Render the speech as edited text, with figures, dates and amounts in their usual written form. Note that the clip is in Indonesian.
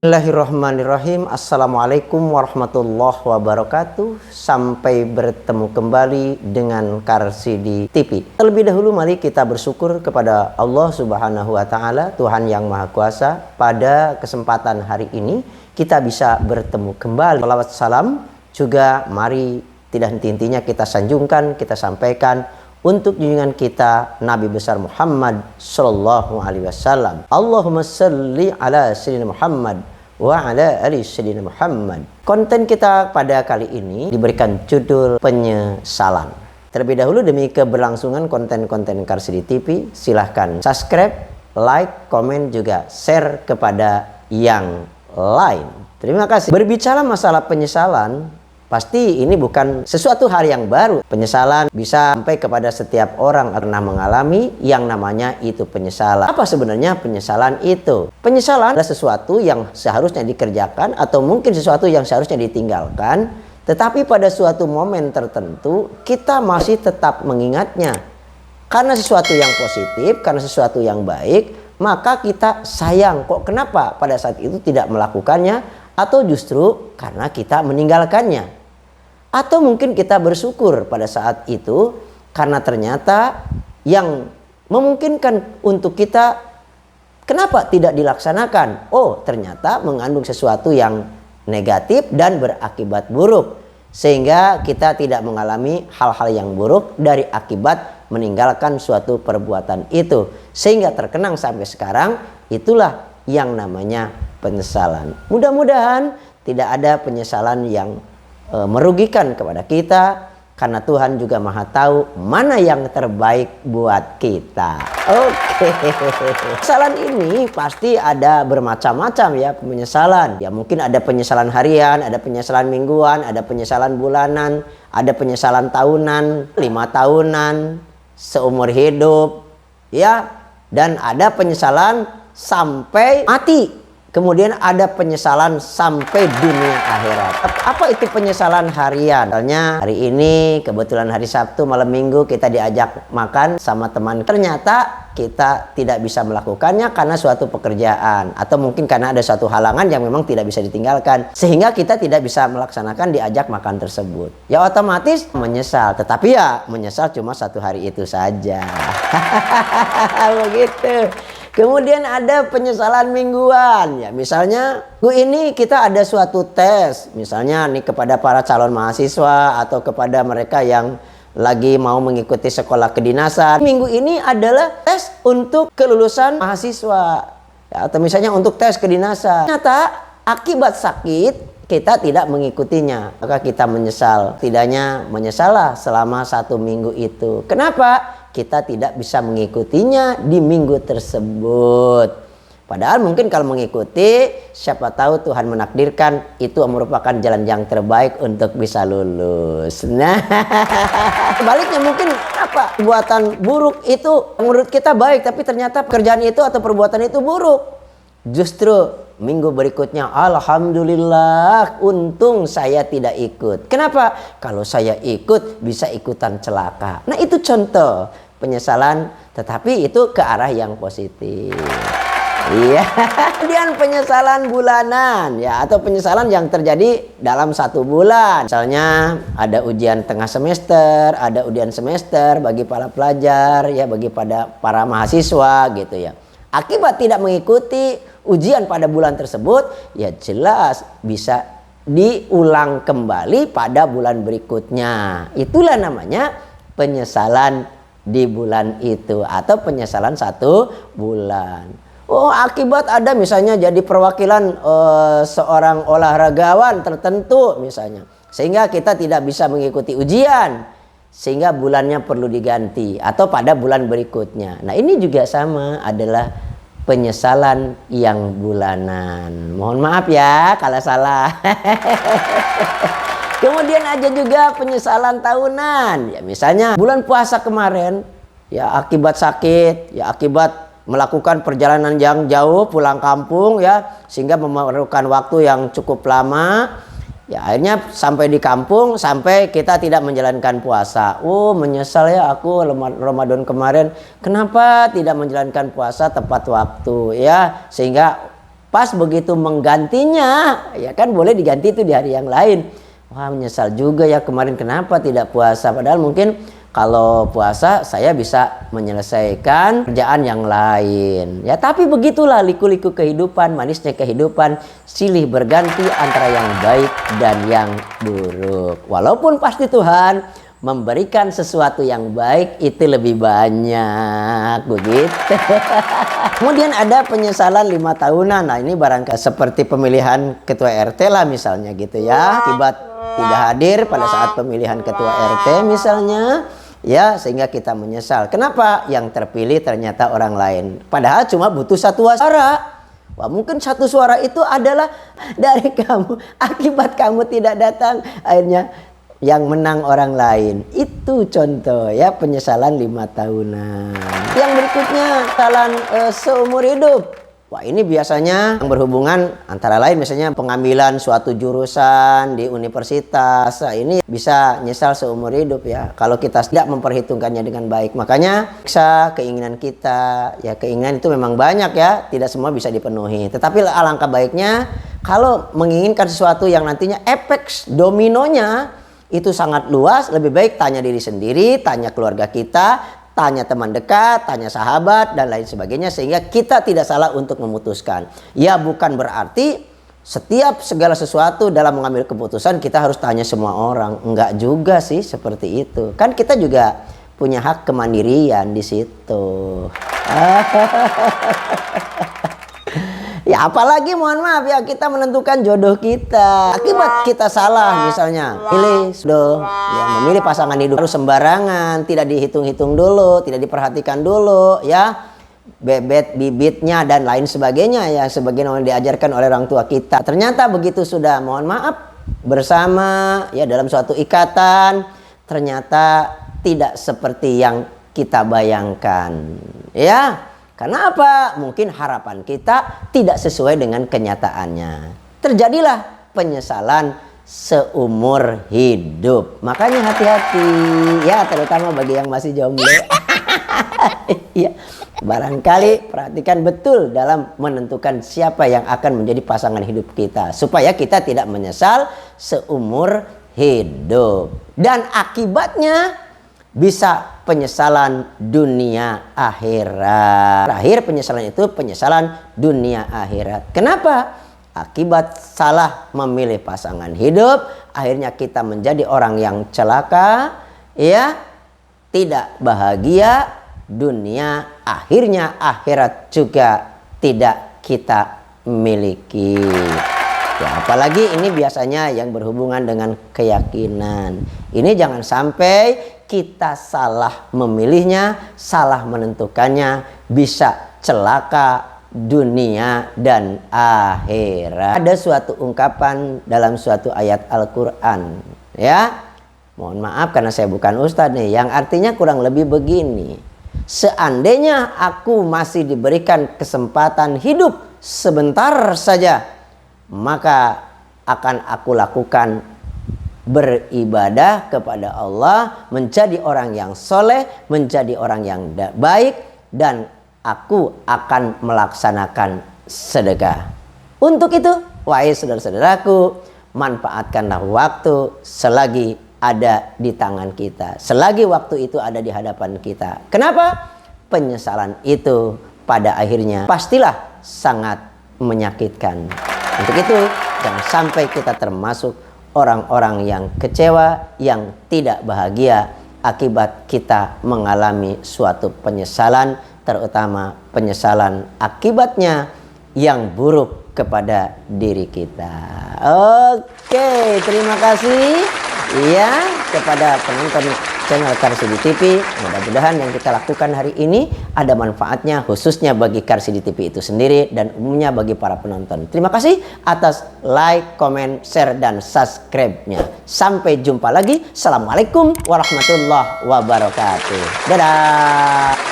Bismillahirrahmanirrahim. Assalamualaikum warahmatullahi wabarakatuh. Sampai bertemu kembali dengan Karsidi TV. Terlebih dahulu mari kita bersyukur kepada Allah Subhanahu wa taala, Tuhan yang Maha Kuasa. Pada kesempatan hari ini kita bisa bertemu kembali. Salawat salam juga mari tidak henti-hentinya kita sanjungkan, kita sampaikan untuk junjungan kita Nabi besar Muhammad sallallahu alaihi wasallam. Allahumma shalli ala sayyidina Muhammad wa ala ali sayyidina Muhammad. Konten kita pada kali ini diberikan judul penyesalan. Terlebih dahulu demi keberlangsungan konten-konten Karsidi TV, silahkan subscribe, like, komen, juga share kepada yang lain. Terima kasih. Berbicara masalah penyesalan, pasti ini bukan sesuatu hal yang baru. Penyesalan bisa sampai kepada setiap orang pernah mengalami yang namanya itu penyesalan. Apa sebenarnya penyesalan itu? Penyesalan adalah sesuatu yang seharusnya dikerjakan atau mungkin sesuatu yang seharusnya ditinggalkan, tetapi pada suatu momen tertentu kita masih tetap mengingatnya. Karena sesuatu yang positif, karena sesuatu yang baik, maka kita sayang. Kok kenapa pada saat itu tidak melakukannya? Atau justru karena kita meninggalkannya. Atau mungkin kita bersyukur pada saat itu karena ternyata yang memungkinkan untuk kita kenapa tidak dilaksanakan. Oh, ternyata mengandung sesuatu yang negatif dan berakibat buruk. Sehingga kita tidak mengalami hal-hal yang buruk dari akibat meninggalkan suatu perbuatan itu. Sehingga terkenang sampai sekarang, itulah yang namanya penyesalan. Mudah-mudahan tidak ada penyesalan yang merugikan kepada kita, karena Tuhan juga Maha tahu mana yang terbaik buat kita. Oke. Penyesalan ini pasti ada bermacam-macam ya penyesalan. Ya mungkin ada penyesalan harian, ada penyesalan mingguan, ada penyesalan bulanan, ada penyesalan tahunan, 5 tahunan, seumur hidup, ya. Dan ada penyesalan sampai mati. Kemudian ada penyesalan sampai dunia akhirat. Apa itu penyesalan harian? Misalnya hari ini kebetulan hari Sabtu malam Minggu kita diajak makan sama teman. Ternyata kita tidak bisa melakukannya karena suatu pekerjaan. Atau mungkin karena ada suatu halangan yang memang tidak bisa ditinggalkan. Sehingga kita tidak bisa melaksanakan diajak makan tersebut. Ya otomatis menyesal. Tetapi ya menyesal cuma satu hari itu saja. Begitu. Kemudian ada penyesalan mingguan. Ya, misalnya ini kita ada suatu tes. Misalnya nih kepada para calon mahasiswa atau kepada mereka yang lagi mau mengikuti sekolah kedinasan. Minggu ini adalah tes untuk kelulusan mahasiswa. Ya, atau misalnya untuk tes kedinasan. Ternyata akibat sakit kita tidak mengikutinya. Maka kita menyesal. Tidaknya menyesalah selama 1 minggu itu. Kenapa? Kita tidak bisa mengikutinya di minggu tersebut. Padahal mungkin kalau mengikuti, siapa tahu Tuhan menakdirkan itu merupakan jalan yang terbaik untuk bisa lulus. Nah, sebaliknya mungkin apa? Perbuatan buruk itu menurut kita baik, tapi ternyata pekerjaan itu atau perbuatan itu buruk. Justru minggu berikutnya, alhamdulillah, untung saya tidak ikut. Kenapa? Kalau saya ikut bisa ikutan celaka. Nah, itu contoh penyesalan, tetapi itu ke arah yang positif. Iya. Kemudian penyesalan bulanan, ya, atau penyesalan yang terjadi dalam 1 bulan. Misalnya ada ujian tengah semester, ada ujian semester bagi para pelajar, ya, bagi para mahasiswa gitu ya. Akibat tidak mengikuti ujian pada bulan tersebut, ya jelas bisa diulang kembali pada bulan berikutnya. Itulah namanya penyesalan di bulan itu atau penyesalan 1 bulan. Oh, akibat ada misalnya jadi perwakilan seorang olahragawan tertentu misalnya, sehingga kita tidak bisa mengikuti ujian, sehingga bulannya perlu diganti atau pada bulan berikutnya. Nah, ini juga sama, adalah penyesalan yang bulanan. Mohon maaf ya kalau salah. Kemudian ada juga penyesalan tahunan. Ya, misalnya bulan puasa kemarin, ya akibat sakit, ya akibat melakukan perjalanan yang jauh pulang kampung, ya sehingga memerlukan waktu yang cukup lama. Ya akhirnya sampai di kampung, sampai kita tidak menjalankan puasa. Oh, menyesal ya aku Ramadan kemarin, kenapa tidak menjalankan puasa tepat waktu, ya, sehingga Pas begitu menggantinya, ya kan boleh diganti itu di hari yang lain. Wah, menyesal juga ya kemarin kenapa tidak puasa. Padahal mungkin kalau puasa saya bisa menyelesaikan kerjaan yang lain. Ya tapi begitulah liku-liku kehidupan, manisnya kehidupan, silih berganti antara yang baik dan yang buruk. Walaupun pasti Tuhan memberikan sesuatu yang baik itu lebih banyak, begitu. Kemudian ada penyesalan 5 tahunan. Nah ini barangkali seperti pemilihan ketua RT lah misalnya gitu ya. Akibat tidak hadir pada saat pemilihan ketua RT misalnya, ya sehingga kita menyesal. Kenapa? Yang terpilih ternyata orang lain. Padahal cuma butuh 1 suara. Wah, mungkin 1 suara itu adalah dari kamu. Akibat kamu tidak datang, akhirnya yang menang orang lain. Itu contoh ya penyesalan 5 tahunan. Yang berikutnya penyesalan seumur hidup. Wah ini biasanya yang berhubungan antara lain misalnya pengambilan suatu jurusan di universitas. Nah, ini bisa nyesal seumur hidup ya kalau kita tidak memperhitungkannya dengan baik. Makanya keinginan kita, ya keinginan itu memang banyak ya, tidak semua bisa dipenuhi. Tetapi alangkah baiknya kalau menginginkan sesuatu yang nantinya efek dominonya itu sangat luas, lebih baik tanya diri sendiri, tanya keluarga kita, tanya teman dekat, tanya sahabat, dan lain sebagainya. Sehingga kita tidak salah untuk memutuskan. Ya bukan berarti setiap segala sesuatu dalam mengambil keputusan kita harus tanya semua orang. Enggak juga sih seperti itu. Kan kita juga punya hak kemandirian di situ. Ya apalagi mohon maaf ya kita menentukan jodoh kita. Akibat kita salah misalnya pilih ya memilih pasangan hidup harus sembarangan, tidak dihitung-hitung dulu, tidak diperhatikan dulu ya. Bebet bibitnya dan lain sebagainya ya sebagaimana diajarkan oleh orang tua kita. Ternyata begitu sudah mohon maaf bersama ya dalam suatu ikatan ternyata tidak seperti yang kita bayangkan. Ya. Karena apa? Mungkin harapan kita tidak sesuai dengan kenyataannya. Terjadilah penyesalan seumur hidup. Makanya hati-hati ya, terutama bagi yang masih jomblo. Ya, barangkali perhatikan betul dalam menentukan siapa yang akan menjadi pasangan hidup kita supaya kita tidak menyesal seumur hidup. Dan akibatnya bisa penyesalan dunia akhirat. Terakhir penyesalan itu penyesalan dunia akhirat. Kenapa? Akibat salah memilih pasangan hidup, akhirnya kita menjadi orang yang celaka, ya, tidak bahagia dunia, akhirnya akhirat juga tidak kita miliki. Ya, apalagi ini biasanya yang berhubungan dengan keyakinan. Ini jangan sampai kita salah memilihnya, salah menentukannya, bisa celaka dunia dan akhirat. Ada suatu ungkapan dalam suatu ayat Al-Quran, ya. Mohon maaf karena saya bukan ustadz nih, yang artinya kurang lebih begini. Seandainya aku masih diberikan kesempatan hidup sebentar saja, maka akan aku lakukan beribadah kepada Allah, menjadi orang yang soleh, menjadi orang yang baik, dan aku akan melaksanakan sedekah. Untuk itu, wahai saudara-saudaraku, manfaatkanlah waktu selagi ada di tangan kita, selagi waktu itu ada di hadapan kita. Kenapa? Penyesalan itu pada akhirnya pastilah sangat menyakitkan. Untuk itu, jangan sampai kita termasuk orang-orang yang kecewa, yang tidak bahagia akibat kita mengalami suatu penyesalan, terutama penyesalan akibatnya yang buruk kepada diri kita. Oke, terima kasih ya kepada penonton channel Karsidi TV. Mudah-mudahan yang kita lakukan hari ini ada manfaatnya, khususnya bagi Karsidi TV itu sendiri dan umumnya bagi para penonton. Terima kasih atas like, comment, share, dan subscribe-nya. Sampai jumpa lagi. Assalamualaikum warahmatullahi wabarakatuh. Dadah.